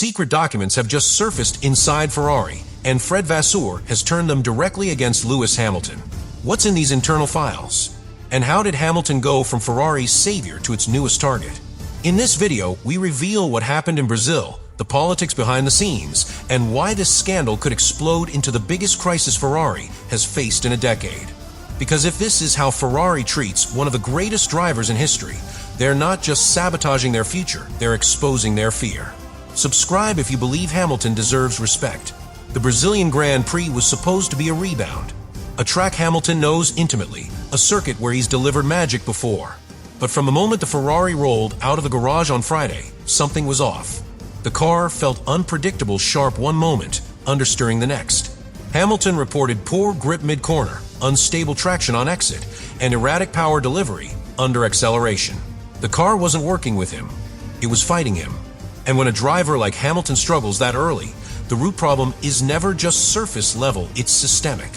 Secret documents have just surfaced inside Ferrari, and Fred Vasseur has turned them directly against Lewis Hamilton. What's in these internal files? And how did Hamilton go from Ferrari's savior to its newest target? In this video, we reveal what happened in Brazil, the politics behind the scenes, and why this scandal could explode into the biggest crisis Ferrari has faced in a decade. Because if this is how Ferrari treats one of the greatest drivers in history, they're not just sabotaging their future, they're exposing their fear. Subscribe if you believe Hamilton deserves respect. The Brazilian Grand Prix was supposed to be a rebound, a track Hamilton knows intimately, a circuit where he's delivered magic before. But from the moment the Ferrari rolled out of the garage on Friday, something was off. The car felt unpredictable sharp one moment, understeering the next. Hamilton reported poor grip mid-corner, unstable traction on exit, and erratic power delivery under acceleration. The car wasn't working with him. It was fighting him. And when a driver like Hamilton struggles that early, the root problem is never just surface level, it's systemic.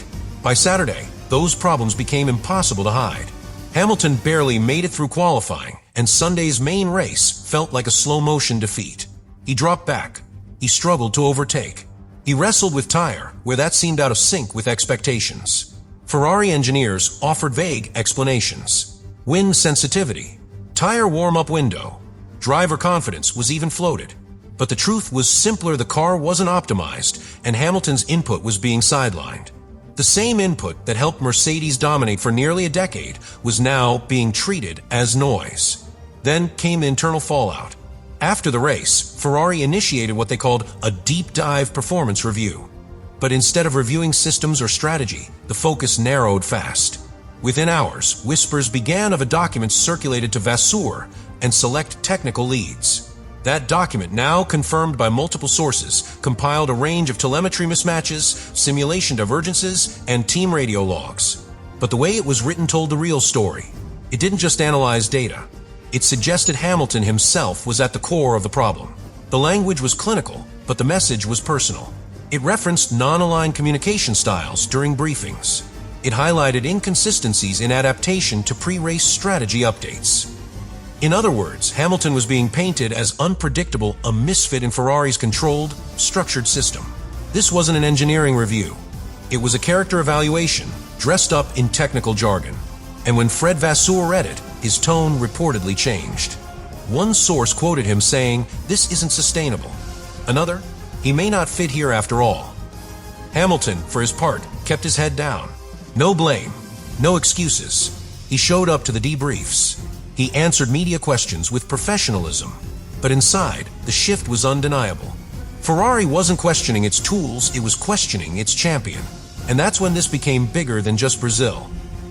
By Saturday, those problems became impossible to hide. Hamilton barely made it through qualifying, and Sunday's main race felt like a slow-motion defeat. He dropped back. He struggled to overtake. He wrestled with tire, where that seemed out of sync with expectations. Ferrari engineers offered vague explanations. Wind sensitivity, tire warm-up window, driver confidence was even floated. But the truth was simpler: the car wasn't optimized, and Hamilton's input was being sidelined. The same input that helped Mercedes dominate for nearly a decade was now being treated as noise. Then came the internal fallout. After the race, Ferrari initiated what they called a deep dive performance review. But instead of reviewing systems or strategy, the focus narrowed fast. Within hours, whispers began of a document circulated to Vasseur and select technical leads. That document, now confirmed by multiple sources, compiled a range of telemetry mismatches, simulation divergences, and team radio logs. But the way it was written told the real story. It didn't just analyze data. It suggested Hamilton himself was at the core of the problem. The language was clinical, but the message was personal. It referenced non-aligned communication styles during briefings. It highlighted inconsistencies in adaptation to pre-race strategy updates. In other words, Hamilton was being painted as unpredictable, a misfit in Ferrari's controlled, structured system. This wasn't an engineering review. It was a character evaluation, dressed up in technical jargon. And when Fred Vasseur read it, his tone reportedly changed. One source quoted him saying, "This isn't sustainable." Another, "He may not fit here after all." Hamilton, for his part, kept his head down. No blame, no excuses. He showed up to the debriefs. He answered media questions with professionalism. But inside, the shift was undeniable. Ferrari wasn't questioning its tools, it was questioning its champion. And that's when this became bigger than just Brazil.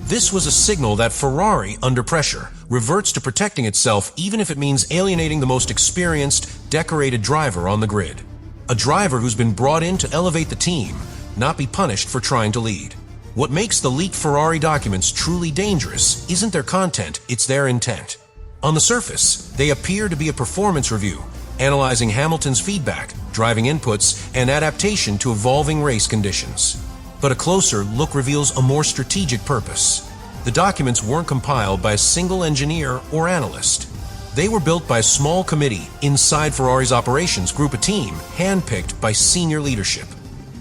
This was a signal that Ferrari, under pressure, reverts to protecting itself even if it means alienating the most experienced, decorated driver on the grid. A driver who's been brought in to elevate the team, not be punished for trying to lead. What makes the leaked Ferrari documents truly dangerous isn't their content, it's their intent. On the surface, they appear to be a performance review, analyzing Hamilton's feedback, driving inputs, and adaptation to evolving race conditions. But a closer look reveals a more strategic purpose. The documents weren't compiled by a single engineer or analyst. They were built by a small committee inside Ferrari's operations group, a team handpicked by senior leadership.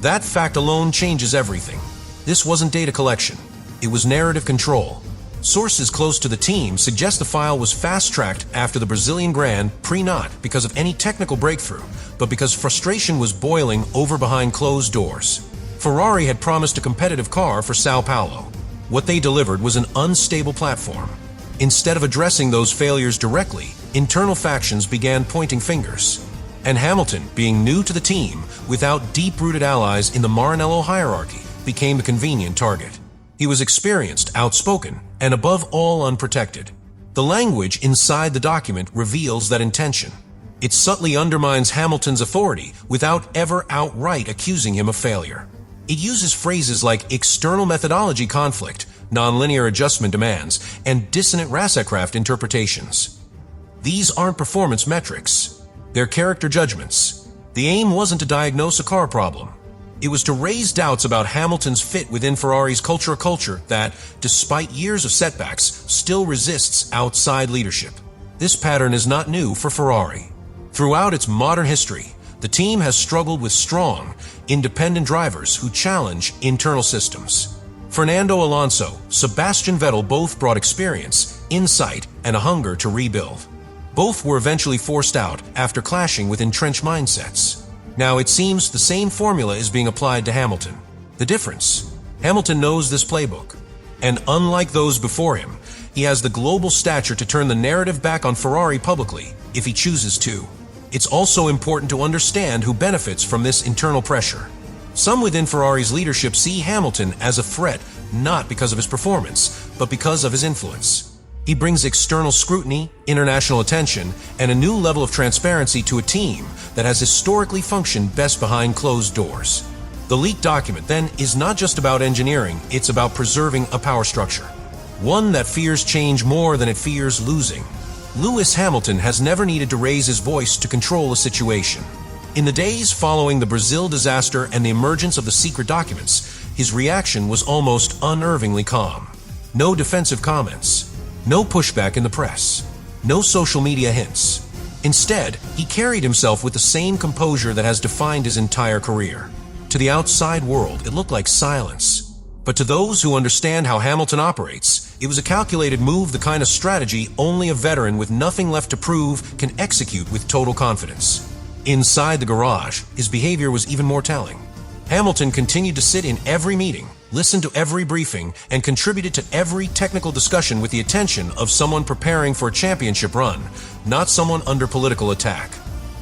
That fact alone changes everything. This wasn't data collection. It was narrative control. Sources close to the team suggest the file was fast-tracked after the Brazilian Grand Prix, not because of any technical breakthrough, but because frustration was boiling over behind closed doors. Ferrari had promised a competitive car for Sao Paulo. What they delivered was an unstable platform. Instead of addressing those failures directly, internal factions began pointing fingers. And Hamilton, being new to the team, without deep-rooted allies in the Maranello hierarchy, became a convenient target. He was experienced, outspoken, and above all unprotected. The language inside the document reveals that intention. It subtly undermines Hamilton's authority without ever outright accusing him of failure. It uses phrases like external methodology conflict, nonlinear adjustment demands, and dissonant race-aircraft interpretations. These aren't performance metrics. They're character judgments. The aim wasn't to diagnose a car problem. It was to raise doubts about Hamilton's fit within Ferrari's culture, a culture that, despite years of setbacks, still resists outside leadership. This pattern is not new for Ferrari. Throughout its modern history, The team has struggled with strong, independent drivers who challenge internal systems. Fernando Alonso, Sebastian Vettel both brought experience, insight, and a hunger to rebuild. Both were eventually forced out after clashing with entrenched mindsets. Now it seems the same formula is being applied to Hamilton. The difference? Hamilton knows this playbook. And unlike those before him, he has the global stature to turn the narrative back on Ferrari publicly, if he chooses to. It's also important to understand who benefits from this internal pressure. Some within Ferrari's leadership see Hamilton as a threat, not because of his performance, but because of his influence. He brings external scrutiny, international attention, and a new level of transparency to a team that has historically functioned best behind closed doors. The leaked document, then, is not just about engineering, it's about preserving a power structure. One that fears change more than it fears losing. Lewis Hamilton has never needed to raise his voice to control a situation. In the days following the Brazil disaster and the emergence of the secret documents, his reaction was almost unnervingly calm. No defensive comments. No pushback in the press. No social media hints. Instead, he carried himself with the same composure that has defined his entire career. To the outside world, it looked like silence. But to those who understand how Hamilton operates, it was a calculated move, the kind of strategy only a veteran with nothing left to prove can execute with total confidence. Inside the garage, his behavior was even more telling. Hamilton continued to sit in every meeting, listen to every briefing, and contributed to every technical discussion with the attention of someone preparing for a championship run, not someone under political attack.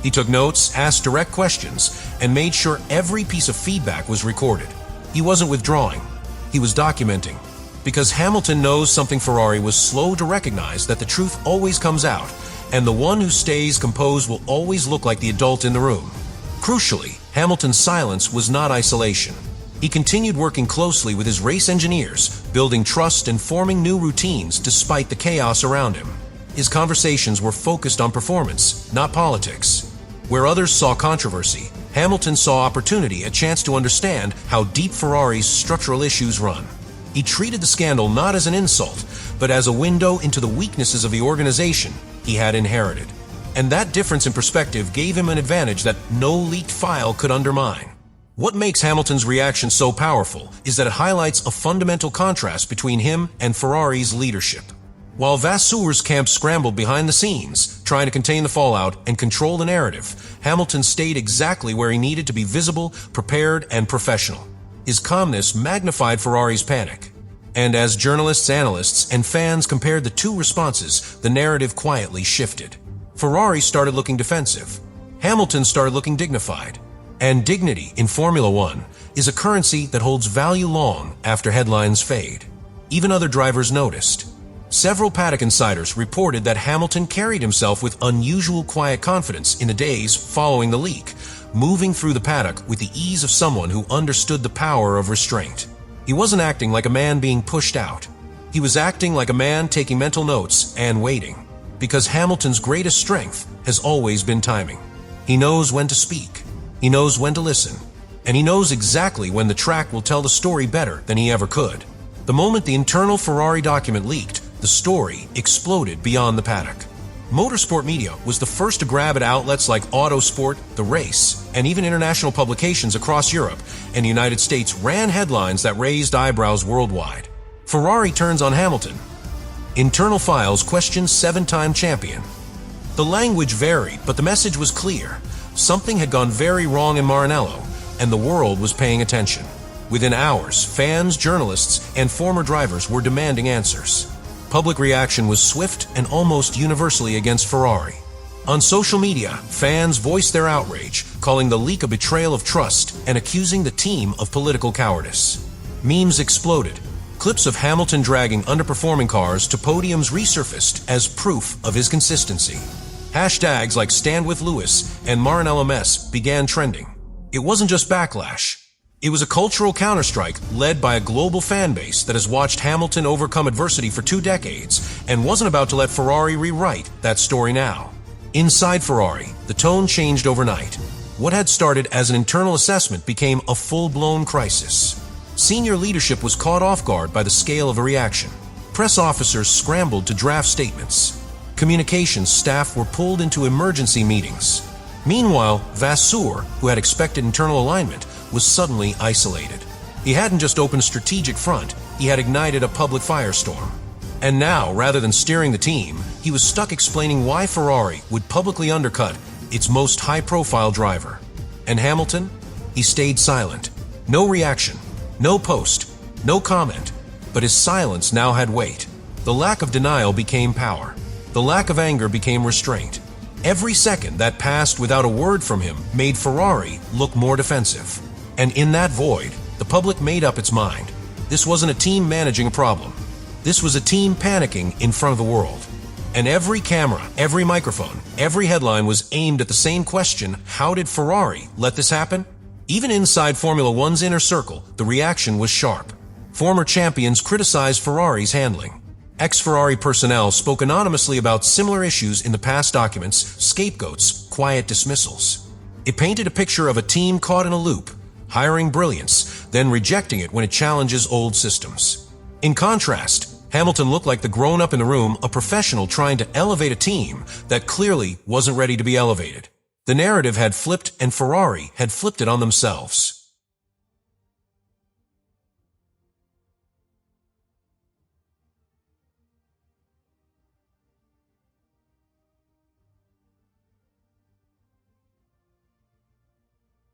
He took notes, asked direct questions, and made sure every piece of feedback was recorded. He wasn't withdrawing, he was documenting. Because Hamilton knows something Ferrari was slow to recognize, that the truth always comes out, and the one who stays composed will always look like the adult in the room. Crucially, Hamilton's silence was not isolation. He continued working closely with his race engineers, building trust and forming new routines despite the chaos around him. His conversations were focused on performance, not politics. Where others saw controversy, Hamilton saw opportunity, a chance to understand how deep Ferrari's structural issues run. He treated the scandal not as an insult, but as a window into the weaknesses of the organization he had inherited. And that difference in perspective gave him an advantage that no leaked file could undermine. What makes Hamilton's reaction so powerful is that it highlights a fundamental contrast between him and Ferrari's leadership. While Vasseur's camp scrambled behind the scenes, trying to contain the fallout and control the narrative, Hamilton stayed exactly where he needed to be: visible, prepared, and professional. His calmness magnified Ferrari's panic. And as journalists, analysts, and fans compared the two responses, the narrative quietly shifted. Ferrari started looking defensive. Hamilton started looking dignified. And dignity in Formula One is a currency that holds value long after headlines fade. Even other drivers noticed. Several paddock insiders reported that Hamilton carried himself with unusual quiet confidence in the days following the leak, moving through the paddock with the ease of someone who understood the power of restraint. He wasn't acting like a man being pushed out. He was acting like a man taking mental notes and waiting. Because Hamilton's greatest strength has always been timing. He knows when to speak. He knows when to listen. And he knows exactly when the track will tell the story better than he ever could. The moment the internal Ferrari document leaked, the story exploded beyond the paddock. Motorsport media was the first to grab at outlets like Autosport, The Race, and even international publications across Europe and the United States ran headlines that raised eyebrows worldwide. Ferrari turns on Hamilton. Internal files question seven-time champion. The language varied, but the message was clear. Something had gone very wrong in Maranello, and the world was paying attention. Within hours, fans, journalists, and former drivers were demanding answers. Public reaction was swift and almost universally against Ferrari. On social media, fans voiced their outrage, calling the leak a betrayal of trust and accusing the team of political cowardice. Memes exploded. Clips of Hamilton dragging underperforming cars to podiums resurfaced as proof of his consistency. Hashtags like Stand With Lewis and Maranello Mess began trending. It wasn't just backlash. It was a cultural counterstrike led by a global fan base that has watched Hamilton overcome adversity for 2 decades and wasn't about to let Ferrari rewrite that story now. Inside Ferrari, the tone changed overnight. What had started as an internal assessment became a full-blown crisis. Senior leadership was caught off guard by the scale of the reaction. Press officers scrambled to draft statements. Communications staff were pulled into emergency meetings. Meanwhile, Vasseur, who had expected internal alignment, was suddenly isolated. He hadn't just opened a strategic front, he had ignited a public firestorm. And now, rather than steering the team, he was stuck explaining why Ferrari would publicly undercut its most high-profile driver. And Hamilton? He stayed silent. No reaction, no post, no comment. But his silence now had weight. The lack of denial became power. The lack of anger became restraint. Every second that passed without a word from him made Ferrari look more defensive. And in that void, the public made up its mind. This wasn't a team managing a problem. This was a team panicking in front of the world. And every camera, every microphone, every headline was aimed at the same question: how did Ferrari let this happen? Even inside Formula One's inner circle, the reaction was sharp. Former champions criticized Ferrari's handling. Ex-Ferrari personnel spoke anonymously about similar issues in the past documents: scapegoats, quiet dismissals. It painted a picture of a team caught in a loop, hiring brilliance, then rejecting it when it challenges old systems. In contrast, Hamilton looked like the grown-up in the room, a professional trying to elevate a team that clearly wasn't ready to be elevated. The narrative had flipped, and Ferrari had flipped it on themselves.